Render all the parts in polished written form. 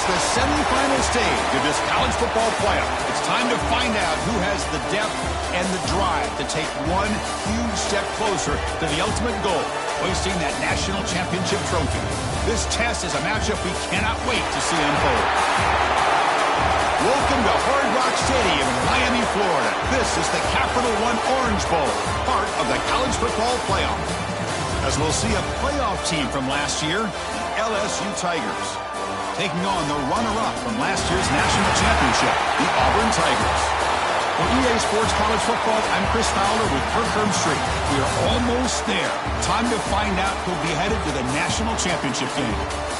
It's the semifinal stage of this college football playoff. It's time to find out who has the depth and the drive to take one huge step closer to the ultimate goal, hoisting that national championship trophy. This test is a matchup we cannot wait to see unfold. Welcome to Hard Rock Stadium in Miami, Florida. This is the Capital One Orange Bowl, part of the college football playoff. As we'll see a playoff team from last year, the LSU Tigers, taking on the runner-up from last year's national championship, the Auburn Tigers. For EA Sports College Football, I'm Chris Fowler with Kirk Herbstreit. We are almost there. Time to find out who'll be headed to the national championship game.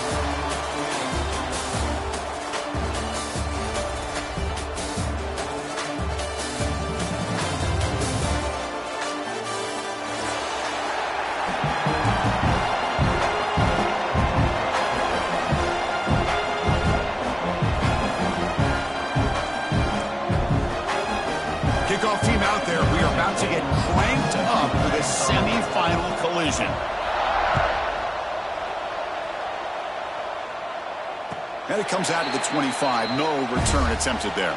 Kickoff team out there. We are about to get cranked up with a semi-final collision. And it comes out of the 25. No return attempted there.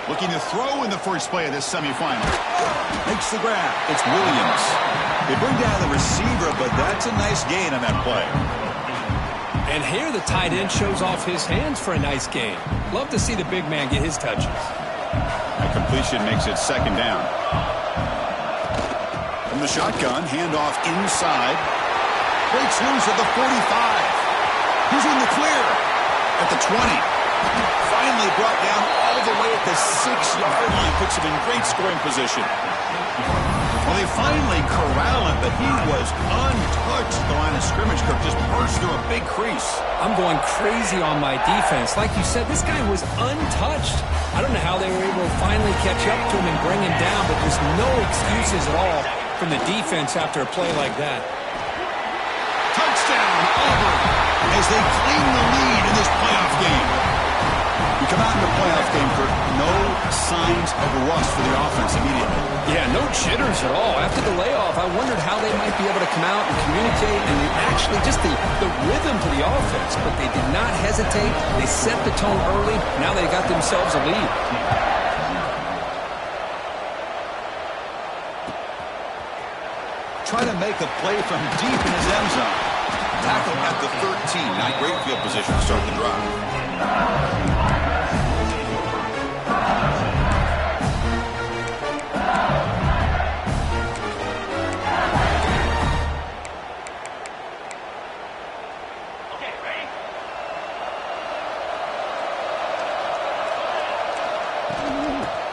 Looking to throw in the first play of this semifinal. Makes the grab. It's Williams. They bring down the receiver, but that's a nice gain on that play. And here the tight end shows off his hands for a nice gain. Love to see the big man get his touches. That completion makes it second down. From the shotgun, handoff inside. Breaks loose at the 45. He's in the clear at the 20. Finally brought down all the way at the 6-yard line. Puts him in great scoring position. Well, they finally corral him, but he was untouched at the line of scrimmage. Kirk just burst through a big crease. I'm going crazy on my defense. Like you said, this guy was untouched. I don't know how they were able to finally catch up to him and bring him down, but there's no excuses at all from the defense after a play like that. Touchdown, Auburn, as they claim the lead in this playoff game. We come out in the playoff game, Kirk. No signs of rust for the offense immediately. Yeah, no jitters at all. After the layoff, I wondered how they might be able to come out and communicate and actually just the rhythm to the offense. But they did not hesitate. They set the tone early. Now they got themselves a lead. Trying to make a play from deep in his end zone. Tackle at the 13. Not great field position to start the drive.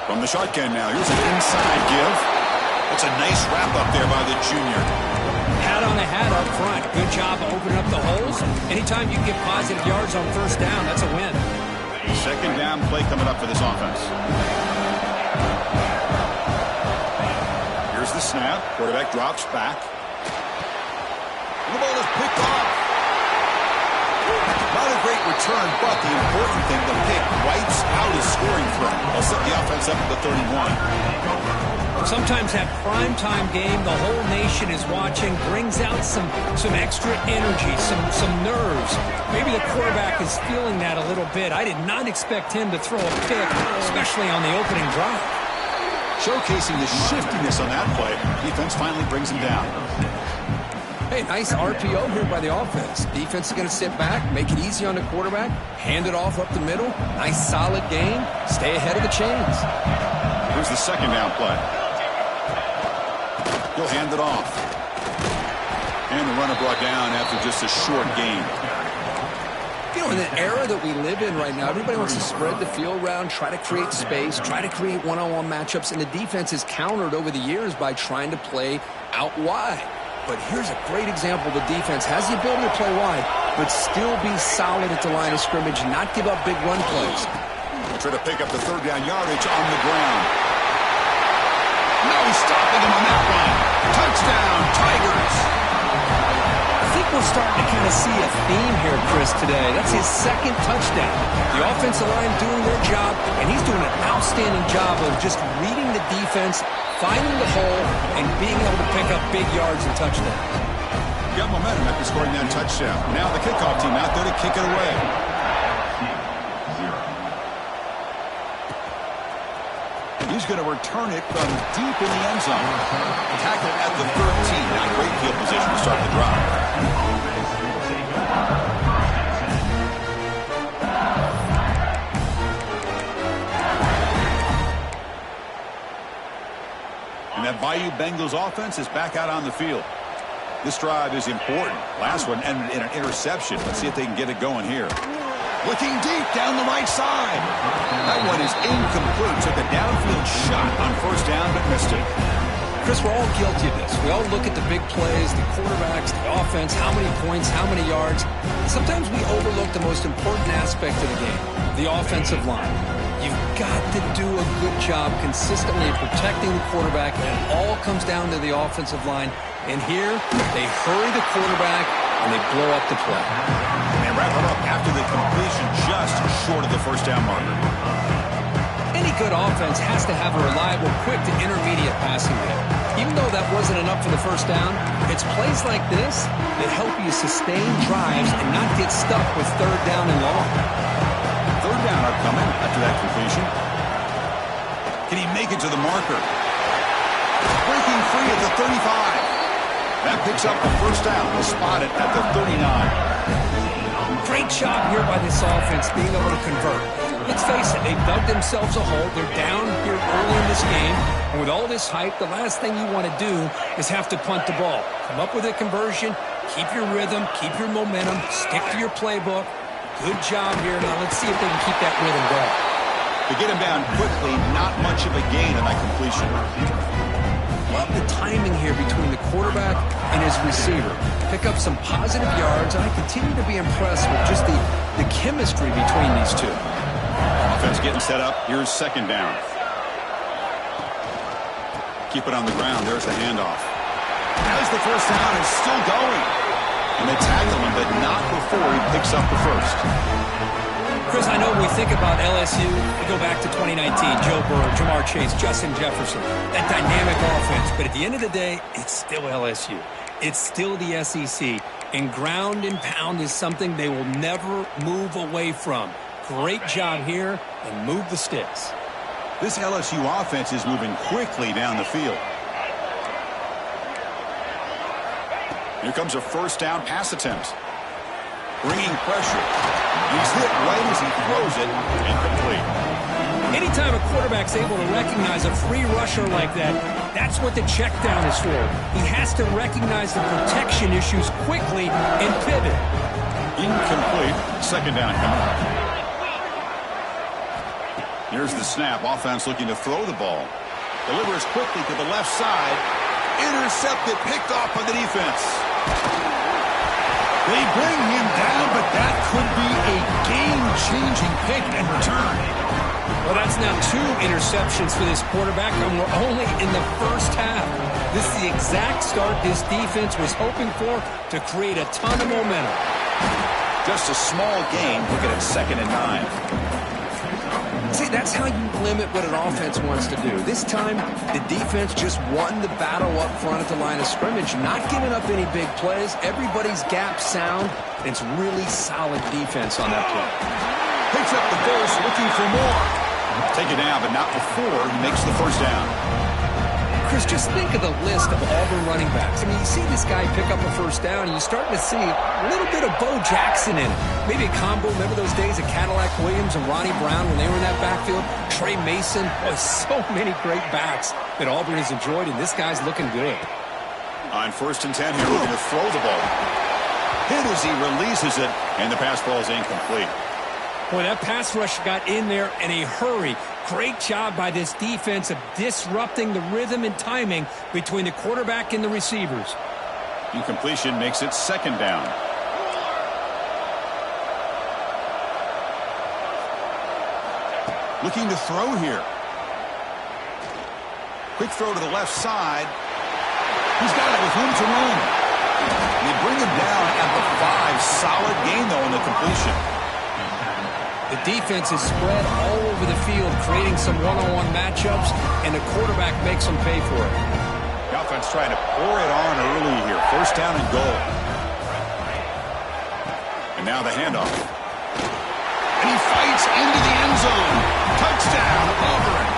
From the shotgun now. Here's an inside give. That's a nice wrap up there by the junior. Hat on a hat up front. Good job of opening up the holes. Anytime you get positive yards on first down, that's a win. Second down play coming up for this offense. Here's the snap. Quarterback drops back. The ball is picked off. Not a great return, but the important thing, the pick wipes out his scoring threat. They'll set the offense up at the 31. Sometimes that primetime game, the whole nation is watching, brings out some extra energy, some nerves. Maybe the quarterback is feeling that a little bit. I did not expect him to throw a pick, especially on the opening drive. Showcasing the shiftiness on that play. Defense finally brings him down. Hey, nice RPO here by the offense. Defense is going to sit back, make it easy on the quarterback, hand it off up the middle. Nice solid game. Stay ahead of the chains. Here's the second down play. He'll hand it off. And the runner brought down after just a short gain. You know, in the era that we live in right now, everybody wants to spread the field around, try to create space, try to create one-on-one matchups, and the defense is countered over the years by trying to play out wide. But here's a great example. The defense has the ability to play wide, but still be solid at the line of scrimmage, not give up big run plays. Try to pick up the third down yardage on the ground. No stopping him on that one. Touchdown, Tigers. starting to kind of see a theme here, Chris, today. That's his second touchdown. The offensive line doing their job, and he's doing an outstanding job of just reading the defense, finding the hole, and being able to pick up big yards and touchdowns. Got momentum after scoring that touchdown. Now the kickoff team out there to kick it away. He's going to return it from deep in the end zone. Tackle at the 13. Now great field position to start the drive. And that Bayou Bengals offense is back out on the field. This drive is important. Last one ended in an interception. Let's see if they can get it going here. Looking deep down the right side. That one is incomplete. Took a downfield shot on first down, but missed it. Chris, we're all guilty of this. We all look at the big plays, the quarterbacks, the offense, how many points, how many yards. Sometimes we overlook the most important aspect of the game, the offensive line. You've got to do a good job consistently protecting the quarterback, and it all comes down to the offensive line. And here, they hurry the quarterback, and they blow up the play. And they wrap it up after the completion just short of the first down marker. Any good offense has to have a reliable, quick to intermediate passing game. Even though that wasn't enough for the first down, it's plays like this that help you sustain drives and not get stuck with third down and long. Third down upcoming after that completion. Can he make it to the marker? Breaking free at the 35. That picks up the first down. Spotted at the 39. Great job here by this offense being able to convert. Let's face it, they've dug themselves a hole. They're down here early in this game. And with all this hype, the last thing you want to do is have to punt the ball. Come up with a conversion, keep your rhythm, keep your momentum, stick to your playbook. Good job here. Now let's see if they can keep that rhythm going. To get him down quickly, not much of a gain on that completion. Love the timing here between the quarterback and his receiver. Pick up some positive yards, and I continue to be impressed with just the chemistry between these two. Offense getting set up. Here's second down. Keep it on the ground. There's the handoff. As the first down is still going. And they tackle him, but not before he picks up the first. Chris, I know when we think about LSU, we go back to 2019, Joe Burrow, Jamar Chase, Justin Jefferson, that dynamic offense. But at the end of the day, it's still LSU. It's still the SEC. And ground and pound is something they will never move away from. Great job here, and move the sticks. This LSU offense is moving quickly down the field. Here comes a first down pass attempt. Bringing pressure. He's hit right as he throws it, incomplete. Anytime a quarterback's able to recognize a free rusher like that, that's what the check down is for. He has to recognize the protection issues quickly and pivot. Incomplete. Second down coming. Here's the snap. Offense looking to throw the ball. Delivers quickly to the left side. Intercepted, picked off by the defense. They bring him down, but that could be a game-changing pick and return. Well, that's now 2 interceptions for this quarterback, and we're only in the first half. This is the exact start this defense was hoping for to create a ton of momentum. Just a small gain. Look at it, 2nd and 9. See, that's how you limit what an offense wants to do. This time, the defense just won the battle up front at the line of scrimmage, not giving up any big plays. Everybody's gap sound, and it's really solid defense on that play. Picks up the first, looking for more. Take it down, but not before he makes the first down. Chris, just think of the list of Auburn running backs. I mean, you see this guy pick up a first down, and you're starting to see a little bit of Bo Jackson in it. Maybe a combo. Remember those days of Cadillac Williams and Ronnie Brown when they were in that backfield? Trey Mason. Boy, so many great backs that Auburn has enjoyed, and this guy's looking good. On 1st and 10 here, looking to throw the ball. Hit as he releases it, and the pass ball is incomplete. Boy, that pass rush got in there in a hurry. Great job by this defense of disrupting the rhythm and timing between the quarterback and the receivers. Incompletion makes it 2nd down. Looking to throw here. Quick throw to the left side. He's got it with room to run. He brings bring him down at the 5. Solid gain, though, in the completion. The defense is spread all over the field, creating some one-on-one matchups, and the quarterback makes them pay for it. The offense trying to pour it on early here. First down and goal. And now the handoff. And he fights into the end zone. Touchdown, Auburn.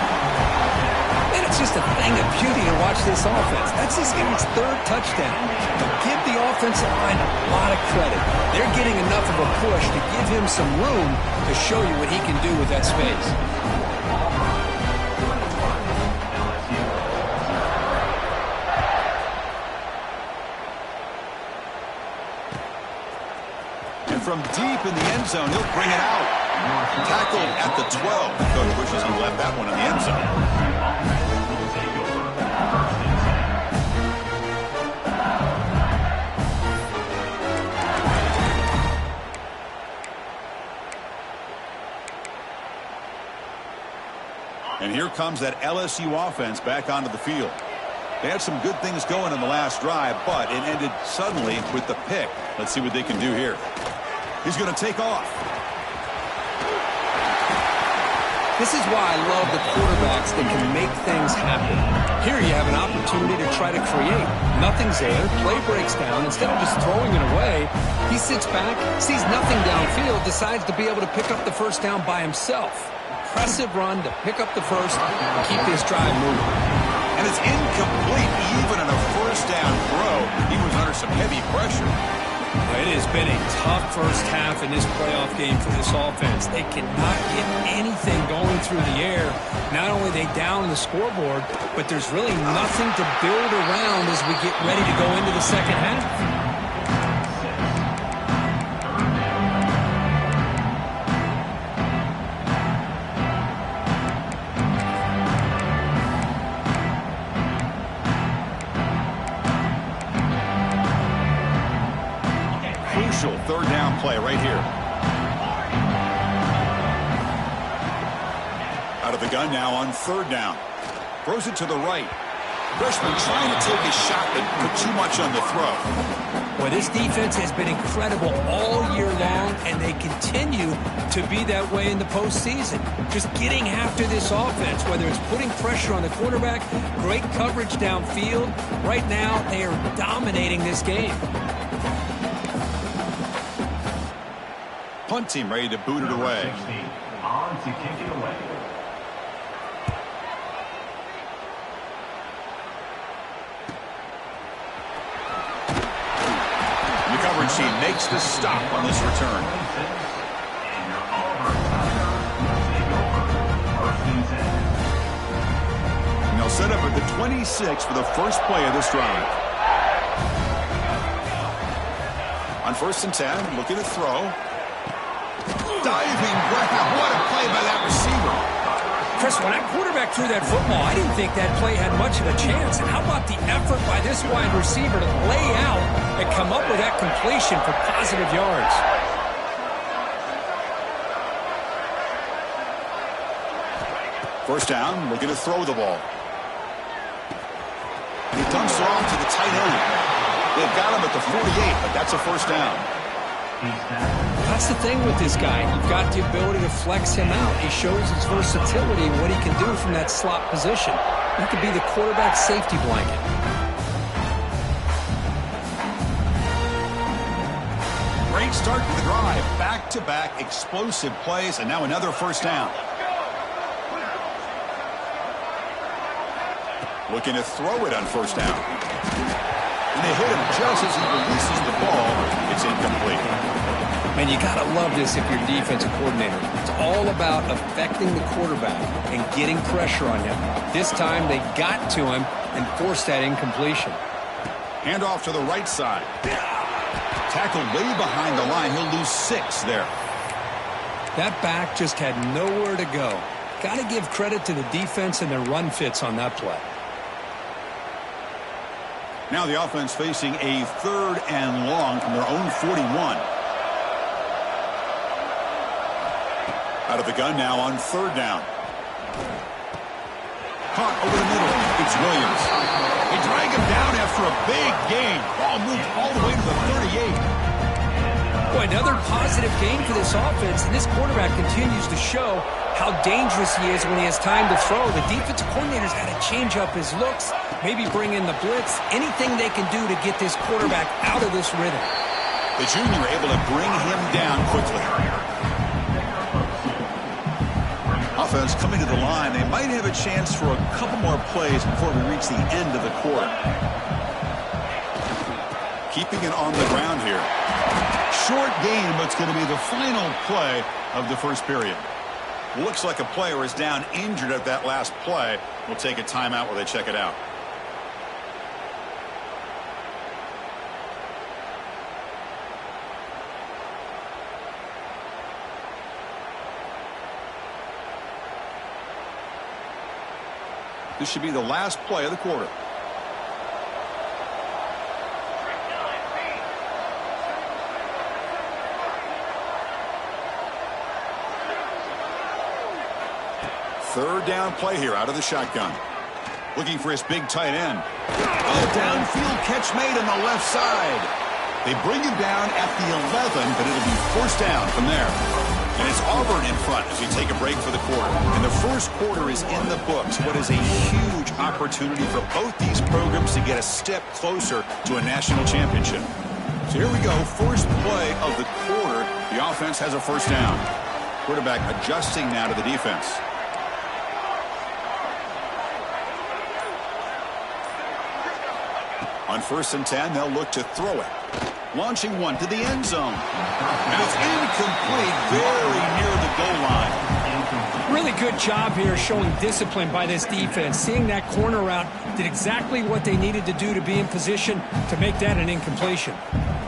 And it's just a thing of beauty to watch this offense. That's his 3rd touchdown. But give the offensive line a lot of credit. They're getting enough of a push to give him some room to show you what he can do with that space. And from deep in the end zone, he'll bring it out. Tackled at the 12. Coach wishes he left that one in the end zone. And here comes that LSU offense back onto the field. They had some good things going in the last drive, but it ended suddenly with the pick. Let's see what they can do here. He's going to take off. This is why I love the quarterbacks that can make things happen. Here you have an opportunity to try to create. Nothing's there. Play breaks down. Instead of just throwing it away, he sits back, sees nothing downfield, decides to be able to pick up the first down by himself. Impressive run to pick up the first and keep this drive moving. And it's incomplete even on a first down throw. He was under some heavy pressure. It has been a tough first half in this playoff game for this offense. They cannot get anything going through the air. Not only are they down the scoreboard, but there's really nothing to build around as we get ready to go into the second half. Third down play right here. Out of the gun now on 3rd down. Throws it to the right. Freshman trying to take a shot, but put too much on the throw. Well, this defense has been incredible all year long, and they continue to be that way in the postseason. Just getting after this offense, whether it's putting pressure on the quarterback, great coverage downfield. Right now, they are dominating this game. Punt team ready to boot it away. On to kick it away. And the coverage team makes the stop on this return. And they'll set up at the 26 for the first play of this drive. On 1st and 10, looking to throw. Diving grab. What a play by that receiver. Chris, when that quarterback threw that football, I didn't think that play had much of a chance. And how about the effort by this wide receiver to lay out and come up with that completion for positive yards? First down, looking to throw the ball. And he dumps it off to the tight end. They've got him at the 48, but that's a first down. That's the thing with this guy. You've got the ability to flex him out. He shows his versatility and what he can do from that slot position. He could be the quarterback's safety blanket. Great start to the drive. Back-to-back explosive plays, and now another first down. Looking to throw it on first down. And they hit him just as he releases the ball. It's incomplete. Man, you got to love this if you're defensive coordinator. It's all about affecting the quarterback and getting pressure on him. This time they got to him and forced that incompletion. Hand off to the right side. Tackled way behind the line. He'll lose 6 there. That back just had nowhere to go. Got to give credit to the defense and their run fits on that play. Now the offense facing a 3rd and long from their own 41. Out of the gun now on 3rd down. Caught over the middle. It's Williams. They drag him down after a big gain. Ball moved all the way to the 38. Boy, another positive gain for this offense, and this quarterback continues to show how dangerous he is when he has time to throw. The defensive coordinator's got to change up his looks, maybe bring in the blitz, anything they can do to get this quarterback out of this rhythm. The junior able to bring him down quickly. Offense coming to the line. They might have a chance for a couple more plays before we reach the end of the quarter. Keeping it on the ground here. Short game, but it's going to be the final play of the first period. Looks like a player is down injured at that last play. We'll take a timeout while they check it out. This should be the last play of the quarter. Third down play here out of the shotgun. Looking for his big tight end. Oh, downfield catch made on the left side. They bring him down at the 11, but it'll be first down from there. And it's Auburn in front as we take a break for the quarter. And the first quarter is in the books. What is a huge opportunity for both these programs to get a step closer to a national championship. So here we go. First play of the quarter. The offense has a first down. Quarterback adjusting now to the defense. On 1st and 10, they'll look to throw it. Launching one to the end zone. And it's incomplete, very near the goal line. Really good job here showing discipline by this defense. Seeing that corner route, did exactly what they needed to do to be in position to make that an incompletion.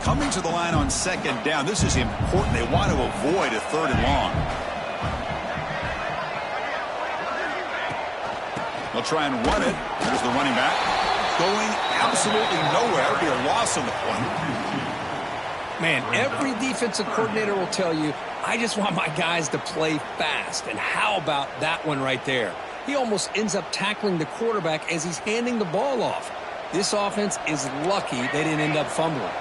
Coming to the line on second down, this is important. They want to avoid a third and long. They'll try and run it. There's the running back. Going absolutely nowhere. It'll be a loss on the point. Man, every defensive coordinator will tell you, I just want my guys to play fast. And how about that one right there? He almost ends up tackling the quarterback as he's handing the ball off. This offense is lucky they didn't end up fumbling.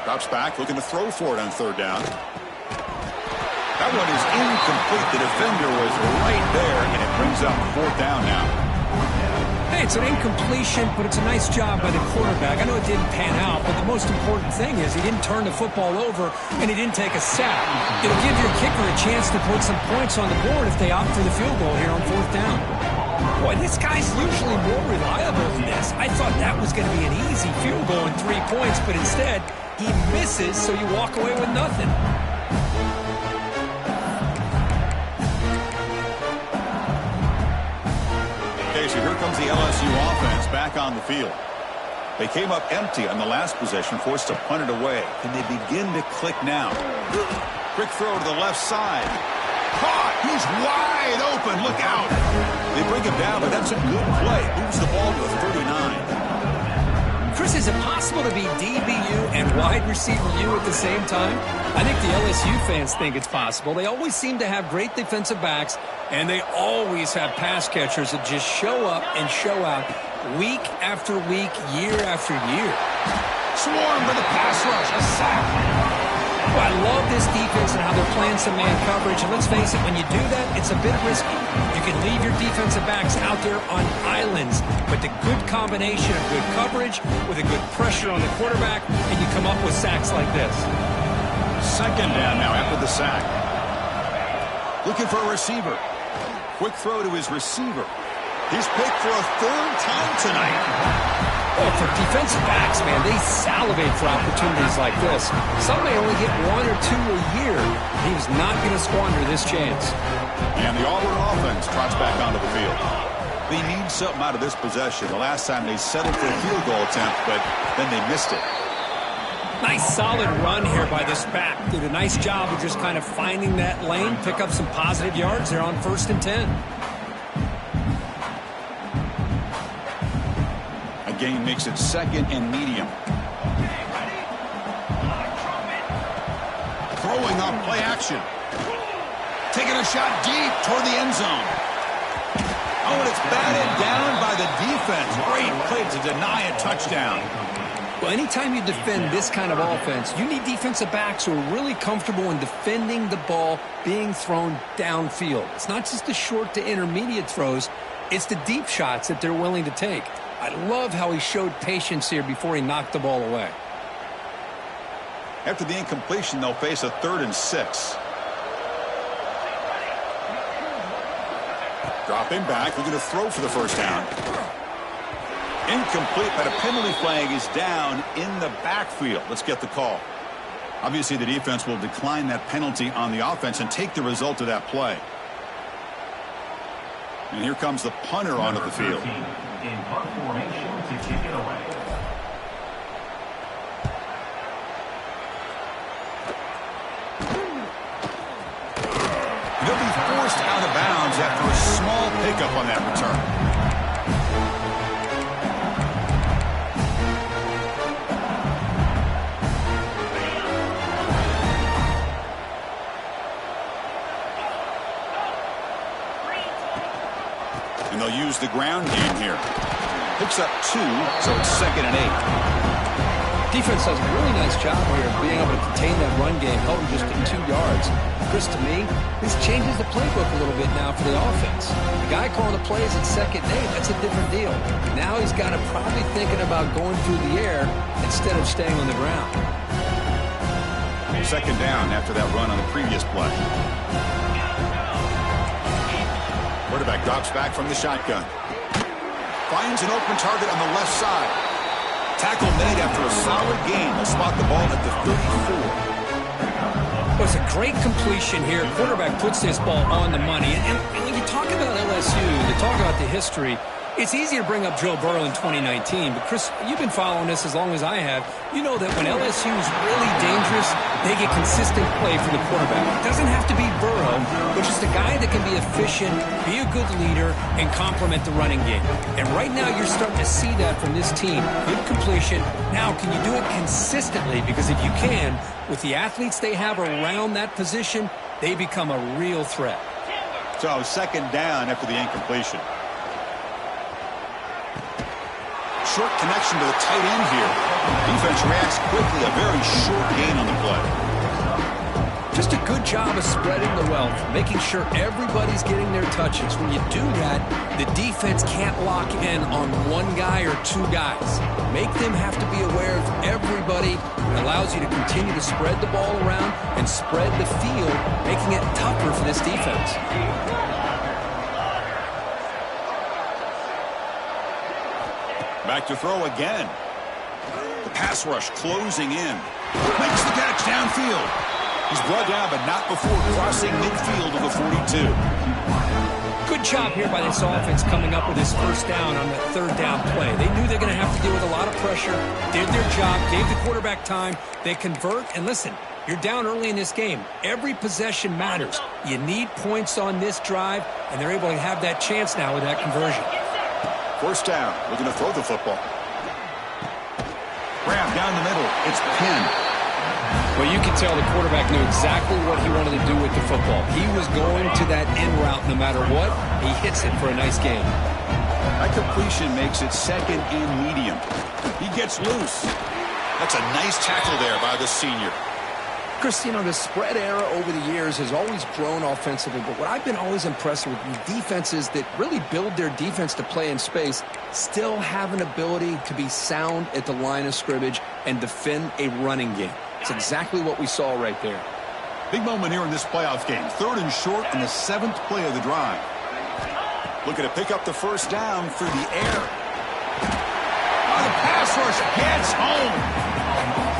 Drops back, looking to throw for it on third down. That one is incomplete. The defender was right there, and it brings up fourth down now. Hey, it's an incompletion, but it's a nice job by the quarterback. I know it didn't pan out, but the most important thing is he didn't turn the football over and he didn't take a sack. It'll give your kicker a chance to put some points on the board if they opt for the field goal here on fourth down. Boy, this guy's usually more reliable than this. I thought that was going to be an easy field goal in 3 points, but instead he misses, so you walk away with nothing. So here comes the LSU offense back on the field. They came up empty on the last possession, forced to punt it away. Can they begin to click now? Quick throw to the left side. Caught! He's wide open. Look out! They bring him down, but that's a good play. Moves the ball to the 39. Chris, is it possible to be DBU and wide receiver U at the same time? I think the LSU fans think it's possible. They always seem to have great defensive backs, and they always have pass catchers that just show up and show out week after week, year after year. Swarm for the pass rush. A sack. Well, I love this defense and how they're playing some man coverage. And let's face it, when you do that, it's a bit risky. You can leave your defensive backs out there on islands, but the good combination of good coverage with a good pressure on the quarterback, and you come up with sacks like this. Second down now after the sack. Looking for a receiver. Quick throw to his receiver. He's picked for a third time tonight. Oh, for defensive backs, man, they salivate for opportunities like this. Some may only get 1 or 2 a year. He was not going to squander this chance. And the Auburn offense trots back onto the field. They need something out of this possession. The last time they settled for a field goal attempt, but then they missed it. Nice solid run here by this back. Did a nice job of just kind of finding that lane, pick up some positive yards there on 1st and 10. Gain makes it second and medium. Throwing on play action. Taking a shot deep toward the end zone. Oh, and it's batted down by the defense. Great play to deny a touchdown. Well, anytime you defend this kind of offense, you need defensive backs who are really comfortable in defending the ball being thrown downfield. It's not just the short to intermediate throws, it's the deep shots that they're willing to take. I love how he showed patience here before he knocked the ball away. After the incompletion, they'll face a 3rd and 6. Dropping back, looking to throw for the first down. Incomplete, but a penalty flag is down in the backfield. Let's get the call. Obviously, the defense will decline that penalty on the offense and take the result of that play. And here comes the punter onto the field. In punt formation to kick it away. They'll be forced out of bounds after a small pickup on that return. And they'll use the ground game here. Picks up 2, so it's 2nd and 8. Defense does a really nice job here of being able to contain that run game, held him just at 2 yards. Chris, to me, this changes the playbook a little bit now for the offense. The guy calling the plays at 2nd and 8, that's a different deal. Now he's got to probably thinking about going through the air instead of staying on the ground. 2nd down after that run on the previous play. Quarterback drops back from the shotgun. Finds an open target on the left side. Tackle made after a solid gain. They'll spot the ball at the 34. Well, it's a great completion here. Quarterback puts this ball on the money. And when you talk about LSU, you talk about the history, it's easy to bring up Joe Burrow in 2019. But, Chris, you've been following this as long as I have. You know that when LSU is really dangerous, they get consistent play from the quarterback. It doesn't have to be Burrow, but just a guy that can be efficient, be a good leader, and complement the running game. And right now you're starting to see that from this team. Good completion. Now, can you do it consistently? Because if you can, with the athletes they have around that position, they become a real threat. So 2nd down after the incompletion. Short connection to the tight end here. Defense reacts quickly. A very short gain on the play. Just a good job of spreading the wealth, making sure everybody's getting their touches. When you do that, the defense can't lock in on one guy or 2 guys. Make them have to be aware of everybody. It allows you to continue to spread the ball around and spread the field, making it tougher for this defense. Back to throw again. The pass rush closing in. Makes the catch downfield. He's brought down, but not before crossing midfield of the 42. Good job here by this offense coming up with this first down on that 3rd down play. They knew they're going to have to deal with a lot of pressure, did their job, gave the quarterback time. They convert, and listen, you're down early in this game. Every possession matters. You need points on this drive, and they're able to have that chance now with that conversion. 1st down, looking to throw the football. Grab down the middle. It's pinned. Well, you can tell the quarterback knew exactly what he wanted to do with the football. He was going to that in route no matter what. He hits it for a nice gain. That completion makes it 2nd and medium. He gets loose. That's a nice tackle there by the senior. Chris, you know, the spread era over the years has always grown offensively, but what I've been always impressed with defenses that really build their defense to play in space still have an ability to be sound at the line of scrimmage and defend a running game. It's exactly what we saw right there. Big moment here in this playoff game. 3rd and short in the 7th play of the drive. Looking to pick up the first down through the air. Oh, the pass rush gets home.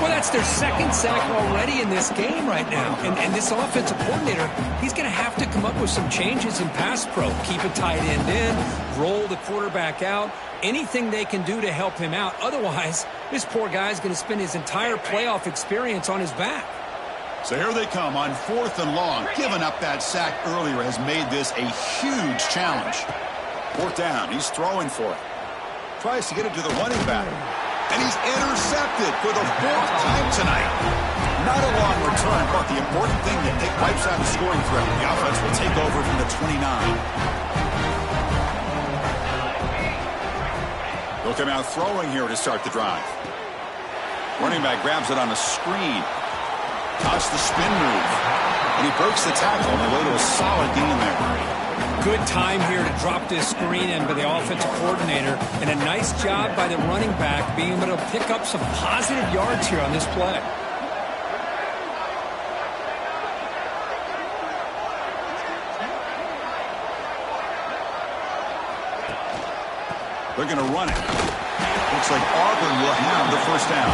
Well, that's their 2nd sack already in this game right now. And this offensive coordinator, he's going to have to come up with some changes in pass pro. Keep a tight end in, roll the quarterback out, anything they can do to help him out. Otherwise, this poor guy's going to spend his entire playoff experience on his back. So here they come on 4th and long. Giving up that sack earlier has made this a huge challenge. 4th down, he's throwing for it. Tries to get it to the running back. And he's intercepted for the 4th time tonight. Not a long return, but the important thing that Nick wipes out the scoring threat. The offense will take over from the 29. They'll come out throwing here to start the drive. Running back grabs it on a screen. Toss the spin move. And he breaks the tackle on the way to a solid gain there. Good time here to drop this screen in by the offensive coordinator. And a nice job by the running back being able to pick up some positive yards here on this play. They're going to run it. Looks like Auburn will have the first down.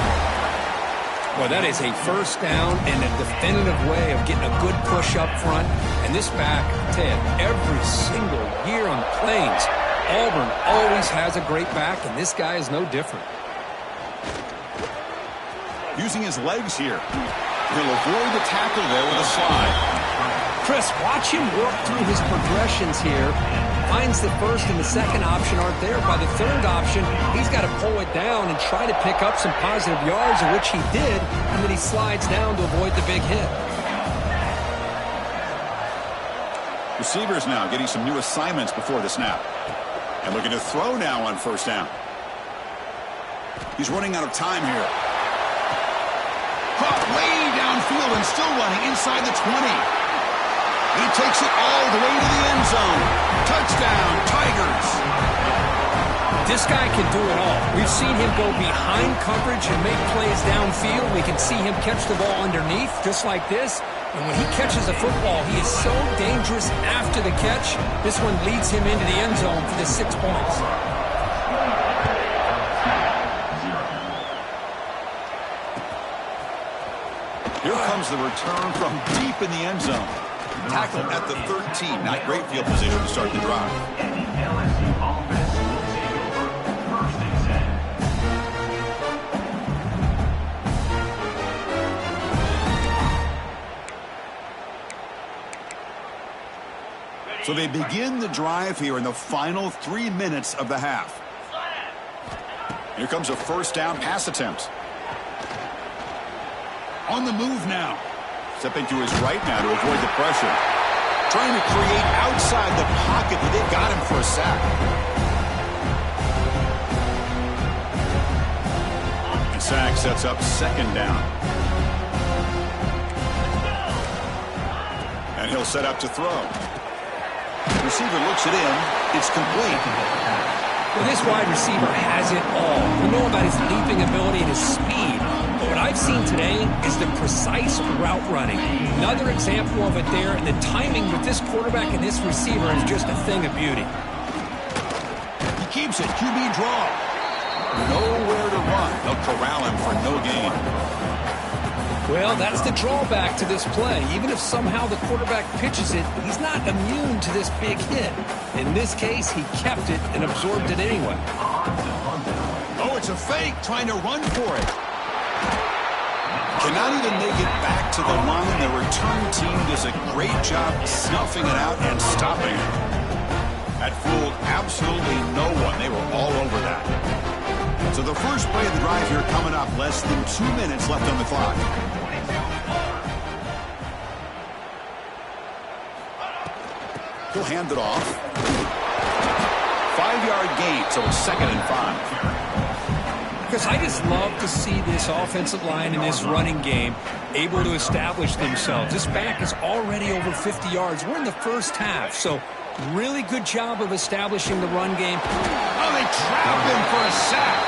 Well, that is a first down and a definitive way of getting a good push up front. And this back, Ted, every single year on the Plains, Auburn always has a great back, and this guy is no different. Using his legs here. He'll avoid the tackle there with a slide. Chris, watch him work through his progressions here. Finds the first and the second option aren't there. By the third option, he's got to pull it down and try to pick up some positive yards, which he did, and then he slides down to avoid the big hit. Receivers now getting some new assignments before the snap. And looking to throw now on first down. He's running out of time here. Caught way downfield and still running inside the 20. He takes it all the way to the end zone. Touchdown, Tigers. This guy can do it all. We've seen him go behind coverage and make plays downfield. We can see him catch the ball underneath, just like this. And when he catches a football, he is so dangerous after the catch. This one leads him into the end zone for the 6 points. Here comes the return from deep in the end zone. Tackle at the 13. Not great field position to start the drive. And the LSU offense will take over first and 10. So they begin the drive here in the final 3 minutes of the half. Here comes a first down pass attempt. On the move now. Stepping to his right now to avoid the pressure. Trying to create outside the pocket, but they've got him for a sack. And sack sets up second down. And he'll set up to throw. The receiver looks it in. It's complete. Well, this wide receiver has it all. We know about his leaping ability and his speed. But what I've seen today is the precise route running. Another example of it there, and the timing with this quarterback and this receiver is just a thing of beauty. He keeps it. QB draw. Nowhere to run. They'll corral him for no gain. Well, that's the drawback to this play. Even if somehow the quarterback pitches it, he's not immune to this big hit. In this case, he kept it and absorbed it anyway. Oh, it's a fake, trying to run for it. Cannot even make it back to the line. The return team does a great job snuffing it out and stopping it. That fooled absolutely no one. They were all over that. So the first play of the drive here coming up. Less than 2 minutes left on the clock. He'll hand it off. 5-yard gain, so it's 2nd and 5. Because I just love to see this offensive line in this running game able to establish themselves. This back is already over 50 yards. We're in the first half, so really good job of establishing the run game. Oh, they trap him for a sack.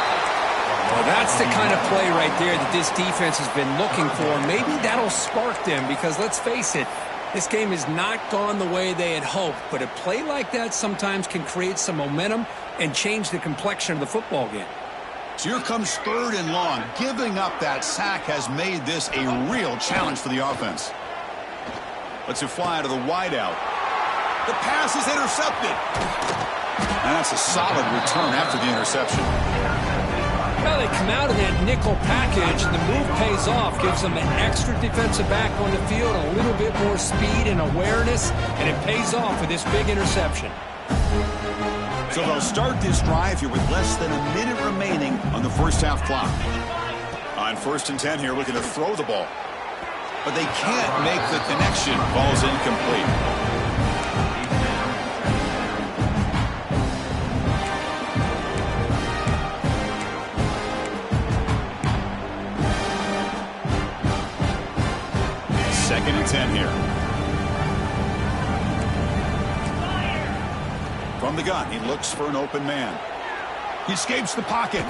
Well, that's the kind of play right there that this defense has been looking for. Maybe that'll spark them because, let's face it, this game has not gone the way they had hoped. But a play like that sometimes can create some momentum and change the complexion of the football game. So here comes 3rd and long. Giving up that sack has made this a real challenge for the offense. Lets it fly out of the wideout. The pass is intercepted. And that's a solid return after the interception. Well, they come out of that nickel package, and the move pays off. Gives them an extra defensive back on the field, a little bit more speed and awareness, and it pays off with this big interception. So they'll start this drive here with less than a minute remaining on the first half clock. On 1st and 10 here, looking to throw the ball. But they can't make the connection. Ball's incomplete. 2nd and 10 here. From the gun, he looks for an open man. He escapes the pocket.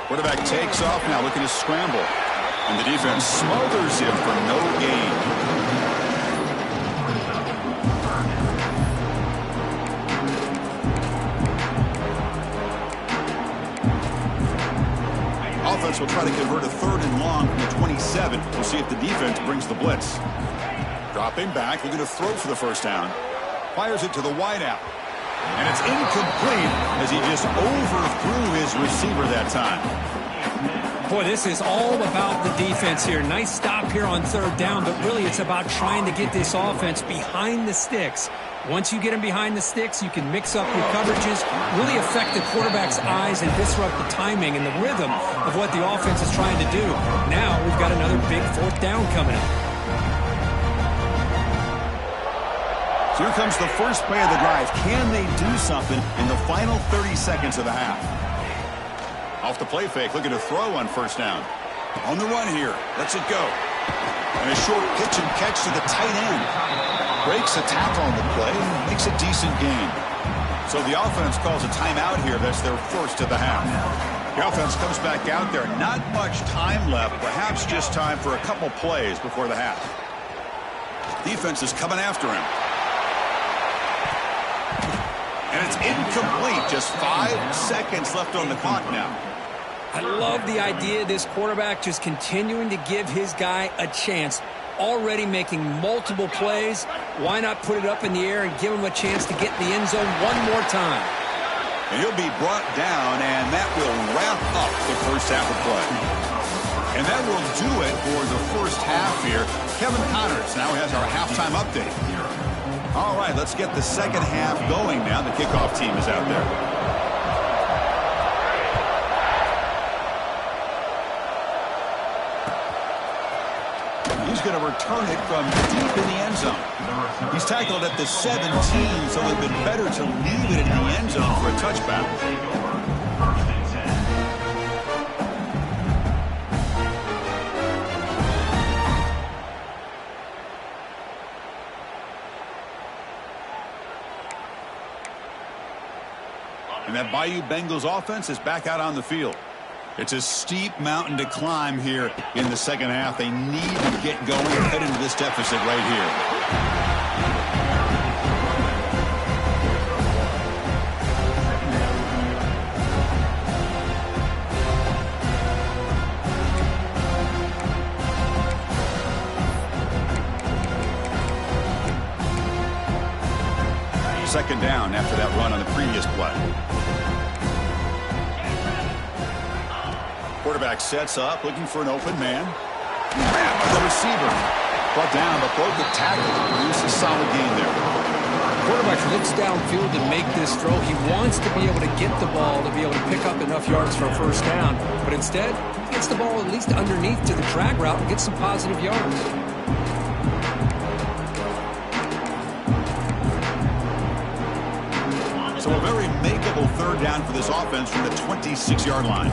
Quarterback takes off now, looking to scramble. And the defense smothers him for no gain. Offense will try to convert a 3rd and long from the 27. We'll see if the defense brings the blitz. Dropping back, looking to throw for the 1st down. Fires it to the wideout. And it's incomplete as he just overthrew his receiver that time. Boy, this is all about the defense here. Nice stop here on 3rd down, but really it's about trying to get this offense behind the sticks. Once you get them behind the sticks, you can mix up your coverages, really affect the quarterback's eyes and disrupt the timing and the rhythm of what the offense is trying to do. Now we've got another big 4th down coming up. So here comes the first play of the drive. Can they do something in the final 30 seconds of the half? Off the play fake, looking to throw on 1st down. On the run here, lets it go. And a short pitch and catch to the tight end. Breaks a tackle on the play and makes a decent gain. So the offense calls a timeout here. That's their 1st of the half. The offense comes back out there. Not much time left, perhaps just time for a couple plays before the half. Defense is coming after him. And it's incomplete. Just 5 seconds left on the clock now. I love the idea of this quarterback just continuing to give his guy a chance. Already making multiple plays. Why not put it up in the air and give him a chance to get in the end zone one more time? And he'll be brought down, and that will wrap up the 1st half of play. And that will do it for the 1st half here. Kevin Connors now has our halftime update. All right, let's get the 2nd half going now. The kickoff team is out there. He's going to return it from deep in the end zone. He's tackled at the 17, so it would have been better to leave it in the end zone for a touchback. And that Bayou Bengals offense is back out on the field. It's a steep mountain to climb here in the 2nd half. They need to get going and head into this deficit right here. Second down after that run on the previous play. Quarterback sets up, looking for an open man. Grabbed by the receiver. Brought down, but broke the tackle. Produces a solid gain there. Quarterback looks downfield to make this throw. He wants to be able to get the ball to be able to pick up enough yards for a 1st down. But instead, he gets the ball at least underneath to the drag route and gets some positive yards. So a very makeable 3rd down for this offense from the 26-yard line.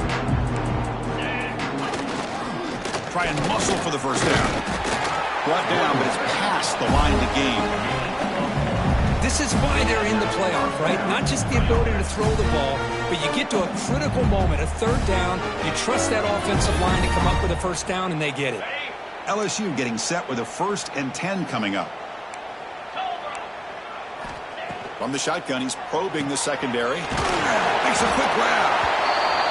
Try and muscle for the 1st down. Brought down, but it's past the line to gain. This is why they're in the playoff, right? Not just the ability to throw the ball, but you get to a critical moment, a 3rd down. You trust that offensive line to come up with a 1st down, and they get it. LSU getting set with a 1st and 10 coming up. From the shotgun, he's probing the secondary. Makes a quick grab.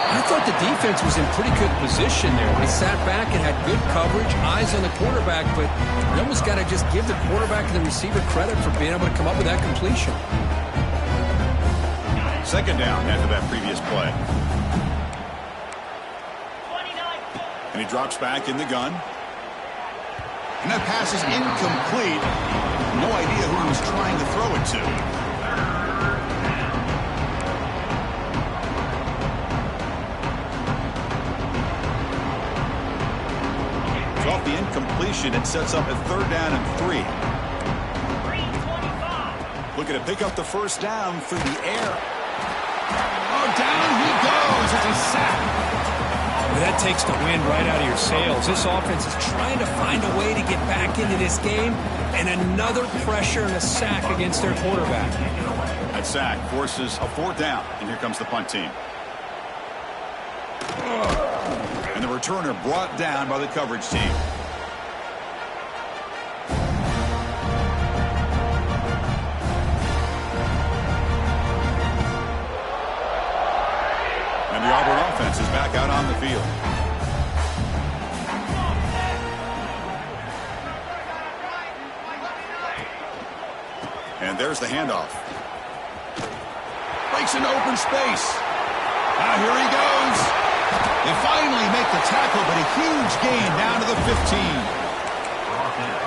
I thought the defense was in pretty good position there. They sat back and had good coverage, eyes on the quarterback, but you almost got to just give the quarterback and the receiver credit for being able to come up with that completion. 2nd down after that previous play. And he drops back in the gun. And that pass is incomplete. No idea who he was trying to throw it to. Off the incompletion, it sets up a 3rd down and 3. Looking to pick up the 1st down through the air. Oh, down he goes. It's a sack. That takes the wind right out of your sails. This offense is trying to find a way to get back into this game, and another pressure and a sack against their quarterback. That sack forces a 4th down, and here comes the punt team. And the returner brought down by the coverage team. And the Auburn offense is back out on the field. And there's the handoff. Breaks into open space. Now here he goes. They finally make the tackle, but a huge gain down to the 15.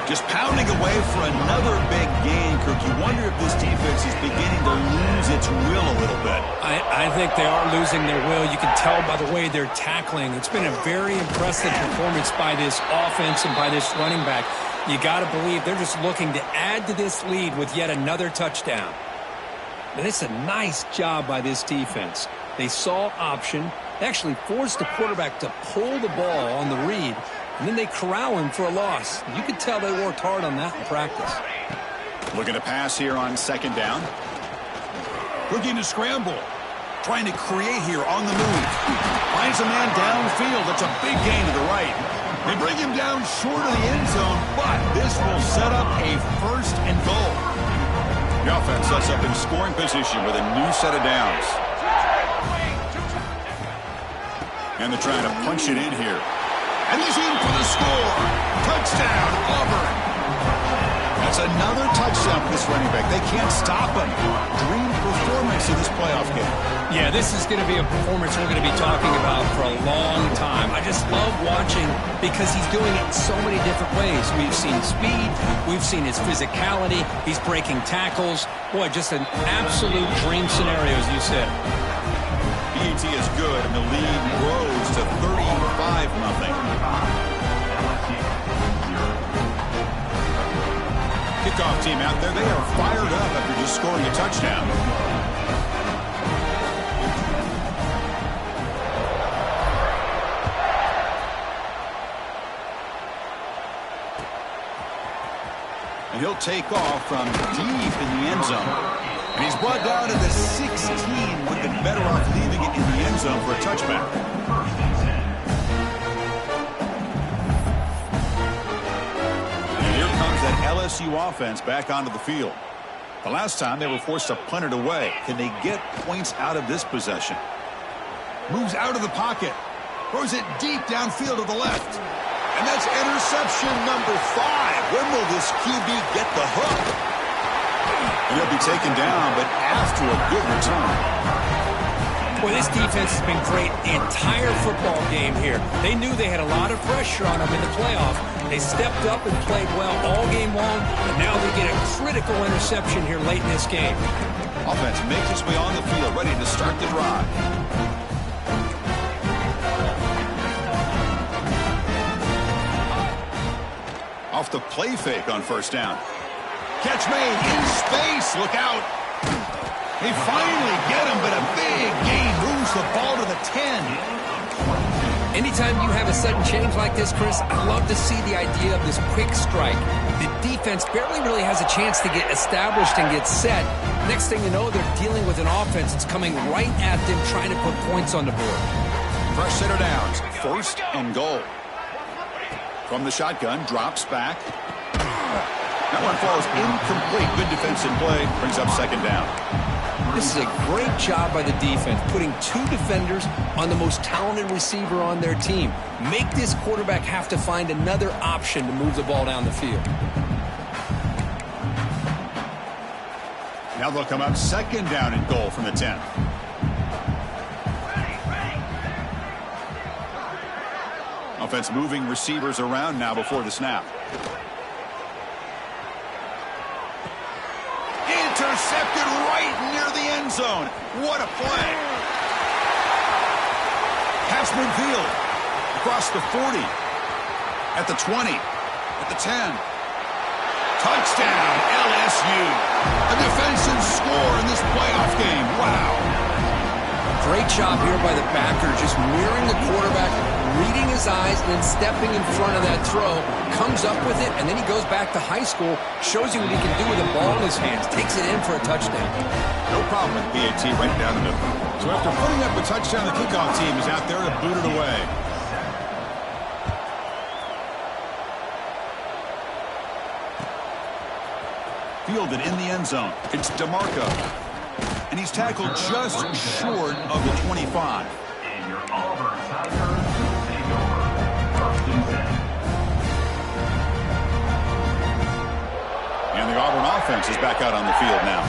Just pounding away for another big gain, Kirk. You wonder if this defense is beginning to lose its will a little bit. I think they are losing their will. You can tell by the way they're tackling. It's been a very impressive performance by this offense and by this running back. You got to believe they're just looking to add to this lead with yet another touchdown. And it's a nice job by this defense. They saw option. They actually forced the quarterback to pull the ball on the read, and then they corral him for a loss. You could tell they worked hard on that in practice. Looking to pass here on 2nd down. Looking to scramble. Trying to create here on the move. Finds a man downfield. That's a big gain to the right. They bring him down short of the end zone, but this will set up a 1st and goal. The offense sets up in scoring position with a new set of downs. And they're trying to punch it in here. And he's in for the score. Touchdown, Auburn. That's another touchdown for this running back. They can't stop him. Dream performance in this playoff game. Yeah, this is going to be a performance we're going to be talking about for a long time. I just love watching because he's doing it in so many different ways. We've seen speed. We've seen his physicality. He's breaking tackles. Boy, just an absolute dream scenario, as you said. BET is good, and the lead grows to 35-0. Kickoff team out there, they are fired up after just scoring a touchdown. And he'll take off from deep in the end zone. And he's brought down to the 16. Would have been better off leaving it in the end zone for a touchback. And here comes that LSU offense back onto the field. The last time they were forced to punt it away. Can they get points out of this possession? Moves out of the pocket. Throws it deep downfield to the left. And that's interception number 5. When will this QB get the hook? And he'll be taken down, but after a good return. Well, this defense has been great the entire football game here. They knew they had a lot of pressure on them in the playoff. They stepped up and played well all game long, and now they get a critical interception here late in this game. Offense makes its way on the field, ready to start the drive. Off the play fake on 1st down. Catch made in space. Look out. They finally get him, but a big gain moves the ball to the 10. Anytime you have a sudden change like this, Chris, I love to see the idea of this quick strike. The defense barely really has a chance to get established and get set. Next thing you know, they're dealing with an offense that's coming right at them, trying to put points on the board. Fresh set of downs. 1st and goal. From the shotgun, drops back. That one falls incomplete. Good defensive play. Brings up 2nd down. This is a great job by the defense, putting 2 defenders on the most talented receiver on their team. Make this quarterback have to find another option to move the ball down the field. Now they'll come up 2nd down and goal from the 10. Offense moving receivers around now before the snap. Intercepted right near the end zone. What a play. Passman field. Across the 40. At the 20. At the 10. Touchdown, LSU. A defensive score in this playoff game. Wow. Great job here by the backer, just mirroring the quarterback, his eyes, and then stepping in front of that throw, comes up with it, and then he goes back to high school, shows you what he can do with the ball in his hands, takes it in for a touchdown. No problem with PAT right down the middle. So after putting up a touchdown, the kickoff team is out there to boot it away. Fielded in the end zone. It's DeMarco. And he's tackled just short of the 25. And your Auburn Tigers will take over 1st and 10. And the Auburn offense is back out on the field now.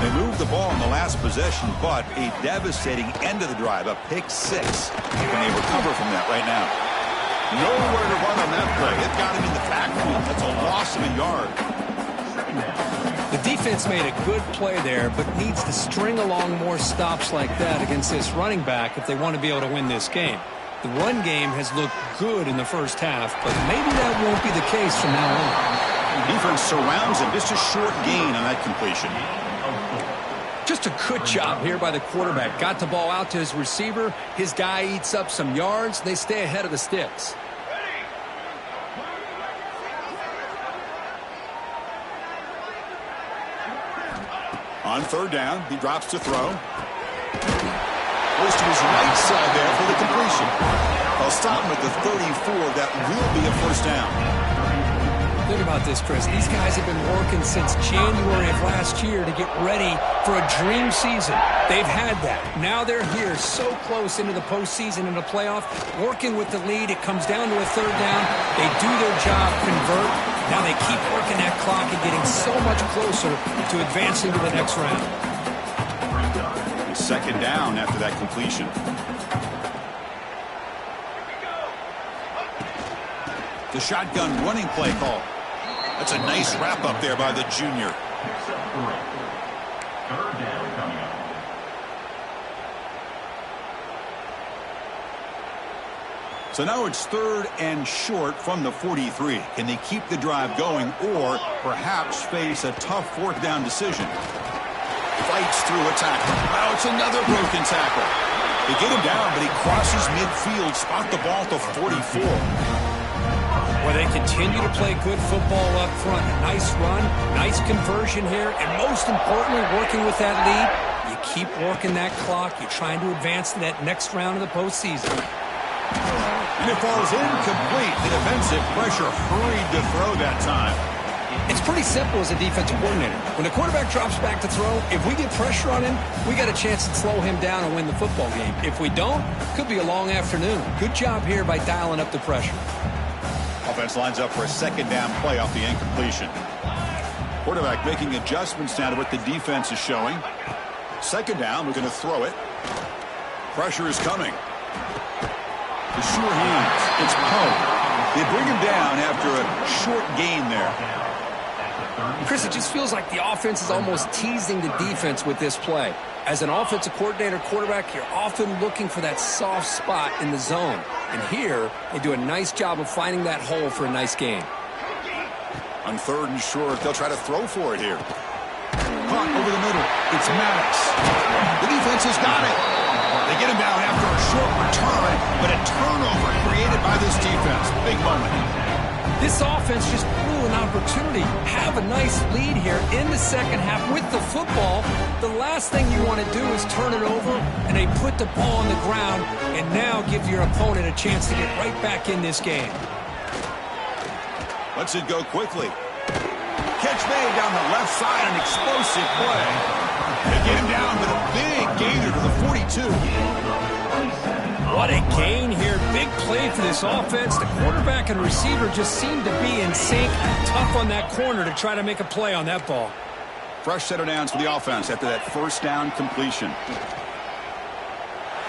They moved the ball in the last possession, but a devastating end of the drive, a pick 6. Can they recover from that right now? Nowhere to run on that play. It got him in the backfield. That's a loss of a yard. The defense made a good play there, but needs to string along more stops like that against this running back if they want to be able to win this game. The run game has looked good in the first half, but maybe that won't be the case from now on. Defense surrounds him. Just a short gain on that completion. Just a good job here by the quarterback. Got the ball out to his receiver. His guy eats up some yards. They stay ahead of the sticks. On 3rd down, he drops to throw. Goes to his right side there for the completion. They'll stop him at the 34. That will be a 1st down. Think about this, Chris. These guys have been working since January of last year to get ready for a dream season. They've had that. Now they're here so close into the postseason and the playoff, working with the lead. It comes down to a 3rd down. They do their job, convert. Now they keep working that clock and getting so much closer to advancing to the next round. 2nd down after that completion. The shotgun running play call. That's a nice wrap up there by the junior. 3rd down coming up. So now it's 3rd and short from the 43. Can they keep the drive going or perhaps face a tough 4th down decision? Fights through a tackle. Wow, it's another broken tackle. They get him down, but he crosses midfield, spot the ball to 44. Well, they continue to play good football up front. A nice run, nice conversion here, and most importantly, working with that lead, you keep working that clock. You're trying to advance to that next round of the postseason. And it falls incomplete. The defensive pressure hurried to throw that time. It's pretty simple as a defensive coordinator. When the quarterback drops back to throw, if we get pressure on him, we got a chance to slow him down and win the football game. If we don't, could be a long afternoon. Good job here by dialing up the pressure. Offense lines up for a 2nd down play off the incompletion. Quarterback making adjustments now to what the defense is showing. 2nd down, we're going to throw it. Pressure is coming. The sure hands. It's Poe. They bring him down after a short gain there. Chris, it just feels like the offense is almost teasing the defense with this play. As an offensive coordinator quarterback, you're often looking for that soft spot in the zone. And here, they do a nice job of finding that hole for a nice gain. On 3rd and short, they'll try to throw for it here. Caught over the middle. It's Maddox. The defense has got it. They get him down after a short return, but a turnover created by this defense. Big moment. This offense just blew an opportunity. Have a nice lead here in the 2nd half with the football. The last thing you want to do is turn it over, and they put the ball on the ground and now give your opponent a chance to get right back in this game. Lets it go quickly. Catch made down the left side, an explosive play. They get him down with a big gainer to the 42. What a gain here. Big play for this offense. The quarterback and receiver just seem to be in sync. Tough on that corner to try to make a play on that ball. Fresh set of downs for the offense after that 1st down completion.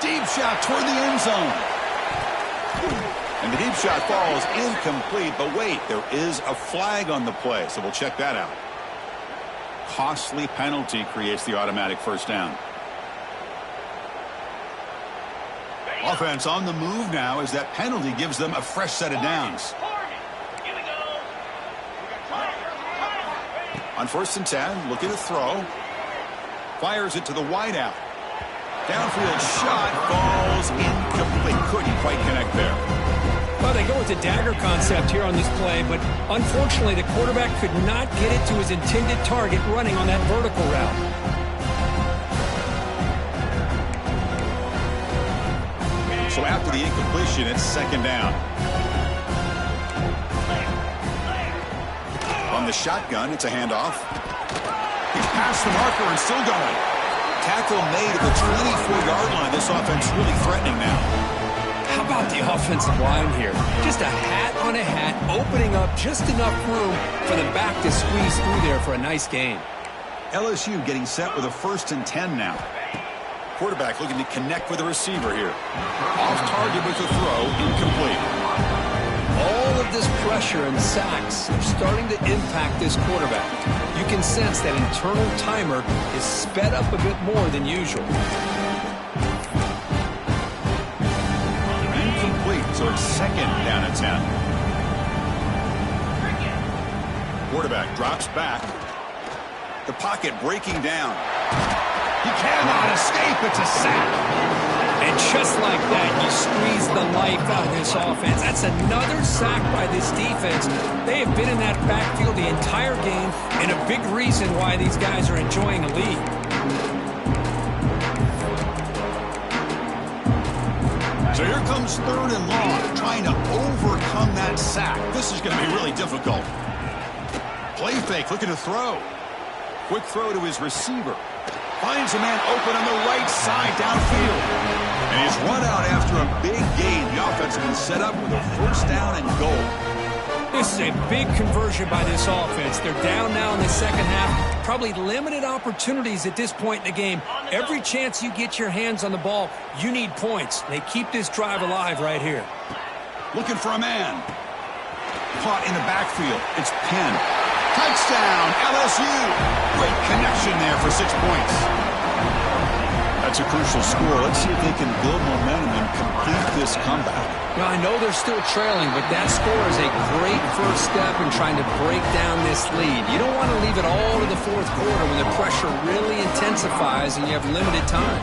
Deep shot toward the end zone. And the deep shot falls incomplete. But wait, there is a flag on the play, so we'll check that out. Costly penalty creates the automatic 1st down. Offense on the move now as that penalty gives them a fresh set of downs. On 1st and 10, looking to throw. Fires it to the wideout. Downfield shot falls incomplete. Couldn't quite connect there. Well, they go with the dagger concept here on this play, but unfortunately the quarterback could not get it to his intended target running on that vertical route. So after the incompletion, it's second down. On the shotgun, it's a handoff. He's past the marker and still going. Tackle made at the 24-yard line. This offense really threatening now. How about the offensive line here? Just a hat on a hat, opening up just enough room for the back to squeeze through there for a nice gain. LSU getting set with a 1st and 10 now. Quarterback looking to connect with the receiver here. Off target with the throw, incomplete. All of this pressure and sacks are starting to impact this quarterback. You can sense that internal timer is sped up a bit more than usual. Incomplete, so it's second down and 10. Quarterback drops back. The pocket breaking down. He cannot escape. It's a sack. And just like that, you squeeze the life out of this offense. That's another sack by this defense. They have been in that backfield the entire game, and a big reason why these guys are enjoying a lead. So here comes 3rd and long, trying to overcome that sack. This is going to be really difficult. Play fake, looking to throw. Quick throw to his receiver. Finds a man open on the right side downfield. And he's run out after a big gain. The offense has been set up with a 1st down and goal. This is a big conversion by this offense. They're down now in the second half. Probably limited opportunities at this point in the game. Every chance you get your hands on the ball, you need points. They keep this drive alive right here. Looking for a man. Caught in the backfield. It's Penn. Touchdown, LSU. Great connection there for 6 points. That's a crucial score. Let's see if they can build momentum and complete this comeback. Well, I know they're still trailing, but that score is a great first step in trying to break down this lead. You don't want to leave it all to the 4th quarter when the pressure really intensifies and you have limited time.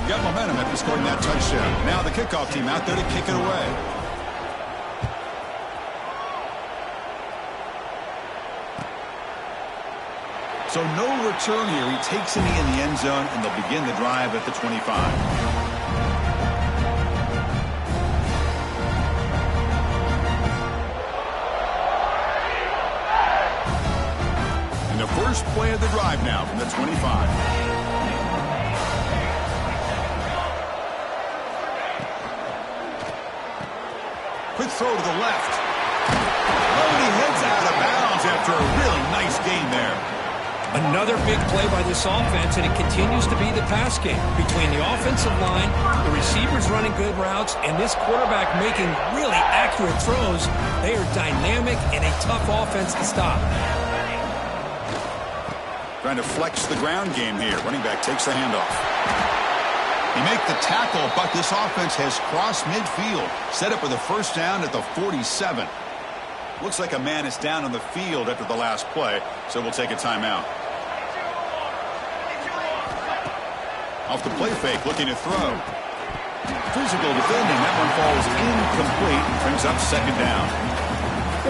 Got momentum after scoring that touchdown. Now the kickoff team out there to kick it away. So no return here. He takes it in the end zone, and they'll begin the drive at the 25. And the first play of the drive now from the 25. Quick throw to the left. Oh, and he heads out of bounds after a really nice gain there. Another big play by this offense, and it continues to be the pass game. Between the offensive line, the receivers running good routes, and this quarterback making really accurate throws, they are dynamic and a tough offense to stop. Trying to flex the ground game here. Running back takes the handoff. He make the tackle, but this offense has crossed midfield. Set up with a 1st down at the 47. Looks like a man is down on the field after the last play, so we'll take a timeout. Off the play fake, looking to throw. Physical defending. That one falls incomplete and brings up 2nd down.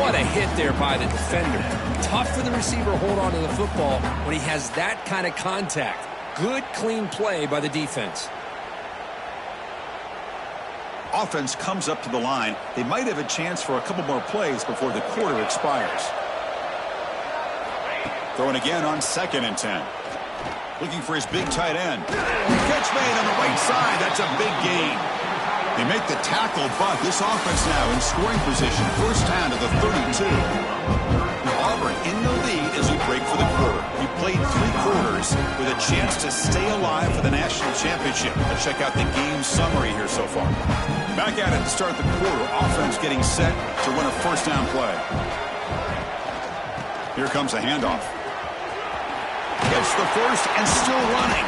What a hit there by the defender. Tough for the receiver to hold on to the football when he has that kind of contact. Good, clean play by the defense. Offense comes up to the line. They might have a chance for a couple more plays before the quarter expires. Throwing again on 2nd and 10. Looking for his big tight end. Catch made on the right side. That's a big gain. They make the tackle, but this offense now in scoring position. 1st down to the 32. Auburn in the lead as we break for the quarter. We played 3 quarters with a chance to stay alive for the national championship. Let's check out the game summary here so far. Back at it to start the quarter. Offense getting set to run a 1st down play. Here comes a handoff. Gets the 1st and still running.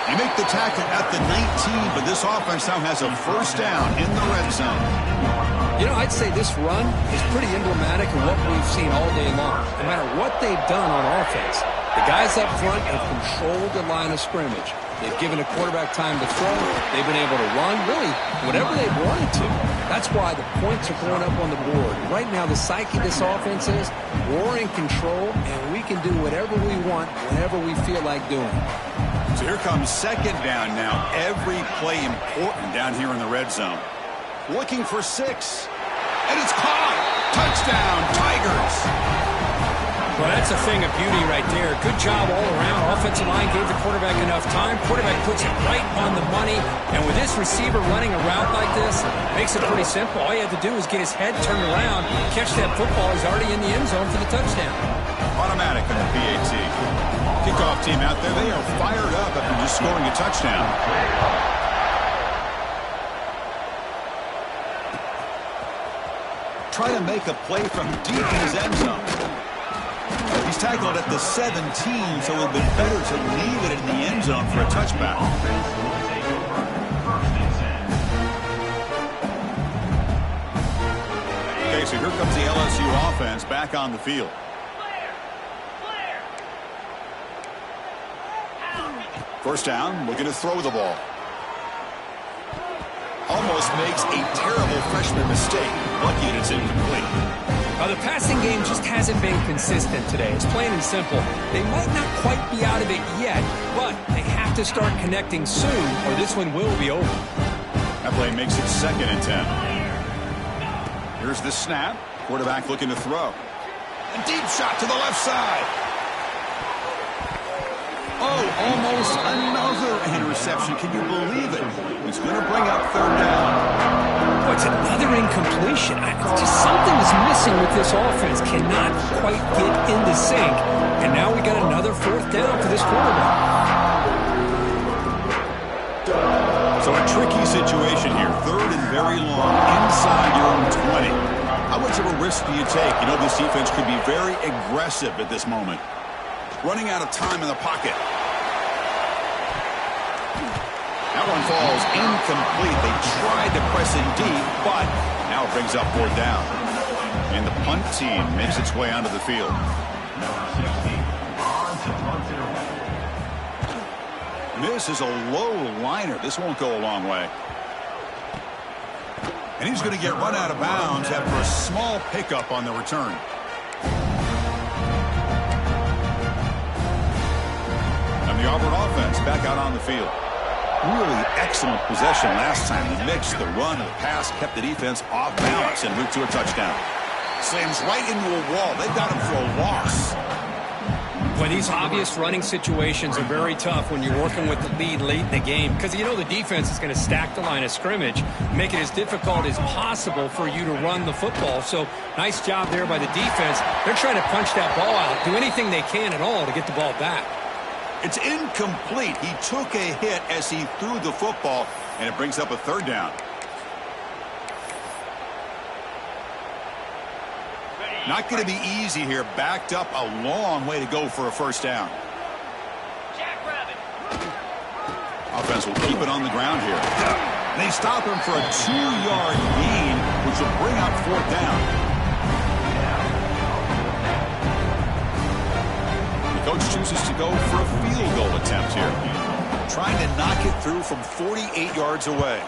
They make the tackle at the 19, but this offense now has a 1st down in the red zone. You know, I'd say this run is pretty emblematic of what we've seen all day long. No matter what they've done on offense, The guys up front have controlled the line of scrimmage. They've given a quarterback time to throw. They've been able to run, really, whatever they wanted to. That's why the points are going up on the board. Right now, the psyche of this offense is we're in control, and we can do whatever we want whenever we feel like doing. So here comes second down now. Every play important down here in the red zone. Looking for 6. And it's caught. Touchdown, Tigers. Well, that's a thing of beauty right there. Good job all around. Offensive line gave the quarterback enough time. Quarterback puts it right on the money. And with this receiver running a route like this, makes it pretty simple. All you have to do is get his head turned around, catch that football. He's already in the end zone for the touchdown. Automatic on the PAT. Kickoff team out there, they are fired up after just scoring a touchdown. Try to make a play from deep in his end zone. He's tackled at the 17, so it would have been better to leave it in the end zone for a touchback. Okay, so here comes the LSU offense back on the field. First down, looking to throw the ball. Almost makes a terrible freshman mistake. Lucky it's incomplete. The passing game just hasn't been consistent today. It's plain and simple. They might not quite be out of it yet, but they have to start connecting soon, or this one will be over. That play makes it 2nd and 10. Here's the snap. Quarterback looking to throw. A deep shot to the left side. Oh, almost another interception. Can you believe it? He's going to bring up 3rd down. Oh, it's another incompletion. Just something is missing with this offense. Cannot quite get into sync. And now we got another 4th down for this quarterback. So a tricky situation here. 3rd and very long inside your own 20. How much of a risk do you take? You know this defense could be very aggressive at this moment. Running out of time in the pocket. That one falls incomplete. They tried to press in deep, but now it brings up 4th down. And the punt team makes its way onto the field. This is a low liner. This won't go a long way. And he's going to get run out of bounds after a small pickup on the return. The Auburn offense back out on the field. Really excellent possession last time. The mix, the run, and the pass kept the defense off balance and moved to a touchdown. Slams right into a wall. They've got him for a loss. Well, these obvious running situations are very tough when you're working with the lead late in the game because you know the defense is going to stack the line of scrimmage, make it as difficult as possible for you to run the football. So nice job there by the defense. They're trying to punch that ball out, do anything they can at all to get the ball back. It's incomplete. He took a hit as he threw the football, and it brings up a 3rd down. Not going to be easy here. Backed up a long way to go for a 1st down. Offense will keep it on the ground here. They stop him for a 2-yard gain, which will bring up 4th down. Coach chooses to go for a field goal attempt here. Trying to knock it through from 48 yards away.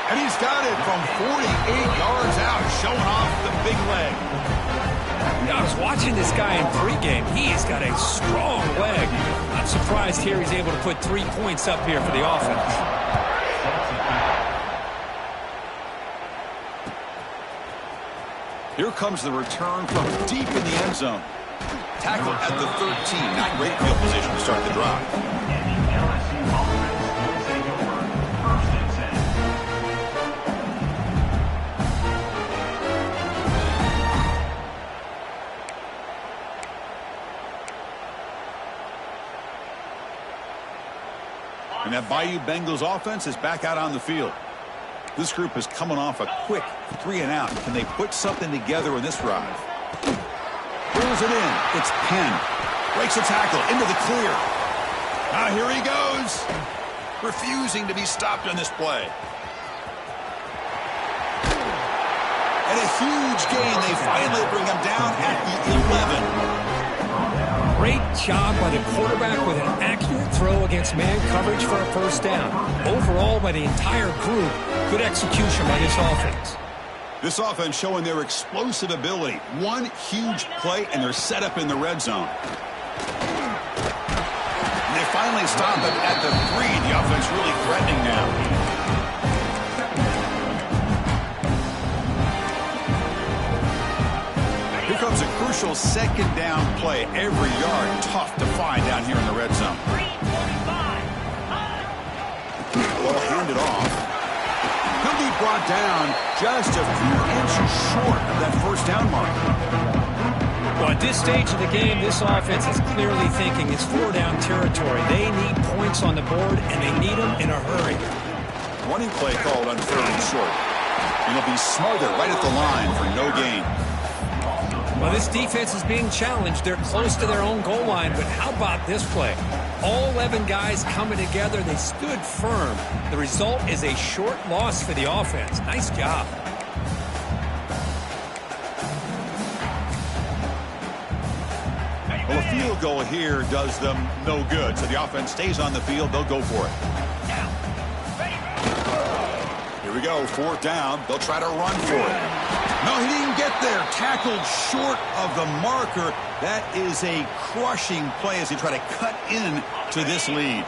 And he's got it from 48 yards out, showing off the big leg. I was watching this guy in pregame. He's got a strong leg. I'm surprised here he's able to put 3 points up here for the offense. Here comes the return from deep in the end zone. Tackle at the 13. Not great field position to start the drive. And that Bayou Bengals offense is back out on the field. This group is coming off a quick 3-and-out. Can they put something together in this drive? Pulls it in. It's Penn. Breaks a tackle into the clear. Now here he goes. Refusing to be stopped on this play. And a huge gain. They finally bring him down at the 11. Great job by the quarterback with an accurate throw against man coverage for a first down. Overall, by the entire group, good execution by this offense. This offense showing their explosive ability. One huge play, and they're set up in the red zone. And they finally stop them at the 3. The offense really threatening now. Here comes a crucial second down play. Every yard tough to find down here in the red zone. Ball handed off. He'll be brought down just a few inches short of that first down mark. Well, at this stage of the game, this offense is clearly thinking it's 4-down territory. They need points on the board, and they need them in a hurry. Running play called on 3rd and short. And he'll be smothered right at the line for no gain. Well, this defense is being challenged. They're close to their own goal line, but how about this play? All 11 guys coming together. They stood firm. The result is a short loss for the offense. Nice job. Well, a field goal here does them no good. So the offense stays on the field. They'll go for it. Here we go. 4th down. They'll try to run for it. No, he didn't get there. Tackled short of the marker. That is a crushing play as they try to cut in to this lead.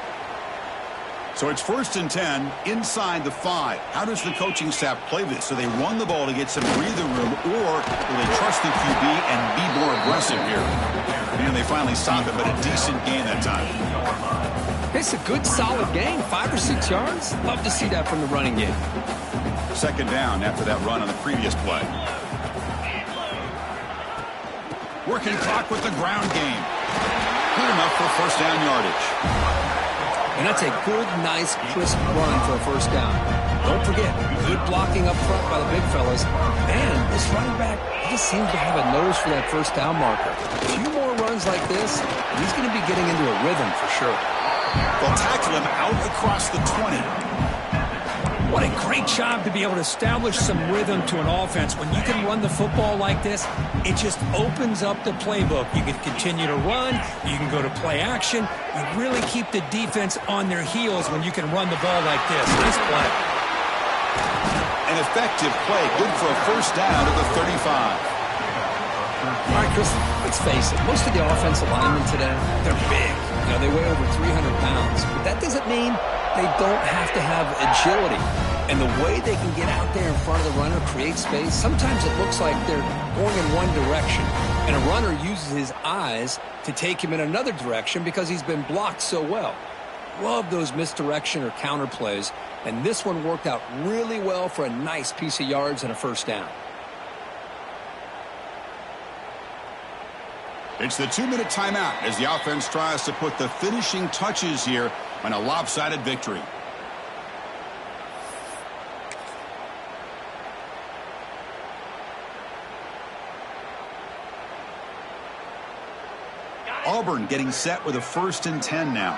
So it's 1st and 10 inside the 5. How does the coaching staff play this? So they run the ball to get some breathing room, or will they trust the QB and be more aggressive here? And they finally stop it, but a decent gain that time. It's a good, solid gain. 5 or 6 yards. Love to see that from the running game. 2nd down after that run on the previous play. Working clock with the ground game. Good enough for 1st down yardage. And that's a good, nice, crisp run for a 1st down. Don't forget, good blocking up front by the big fellas. And this running back, he just seems to have a nose for that 1st down marker. A few more runs like this, and he's going to be getting into a rhythm for sure. They'll tackle him out across the 20. What a great job to be able to establish some rhythm to an offense. When you can run the football like this, it just opens up the playbook. You can continue to run. You can go to play action. You really keep the defense on their heels when you can run the ball like this. Nice play. An effective play. Good for a 1st down at the 35. All right, Chris, let's face it. Most of the offensive linemen today, they're big. You know, they weigh over 300 pounds. But that doesn't mean they don't have to have agility. And the way they can get out there in front of the runner, create space, sometimes it looks like they're going in one direction. And a runner uses his eyes to take him in another direction because he's been blocked so well. Love those misdirection or counter plays. And this one worked out really well for a nice piece of yards and a 1st down. It's the 2-minute timeout as the offense tries to put the finishing touches here on a lopsided victory. Auburn getting set with a 1st and 10 now.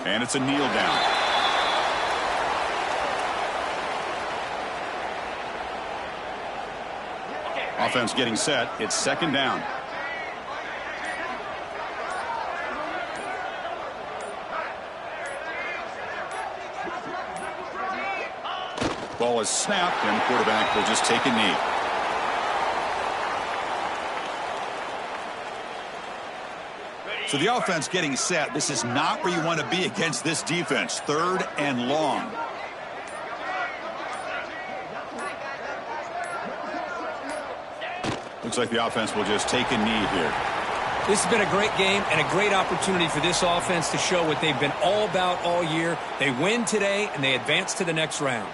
And it's a kneel down. Offense getting set. It's 2nd down. Ball is snapped, and the quarterback will just take a knee. So the offense getting set. This is not where you want to be against this defense. 3rd and long. Looks like the offense will just take a knee here. This has been a great game and a great opportunity for this offense to show what they've been all about all year. They win today, and they advance to the next round.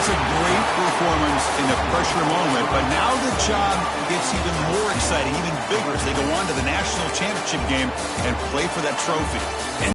was a great performance in the pressure moment, but now the job gets even more exciting, even bigger as they go on to the national championship game and play for that trophy.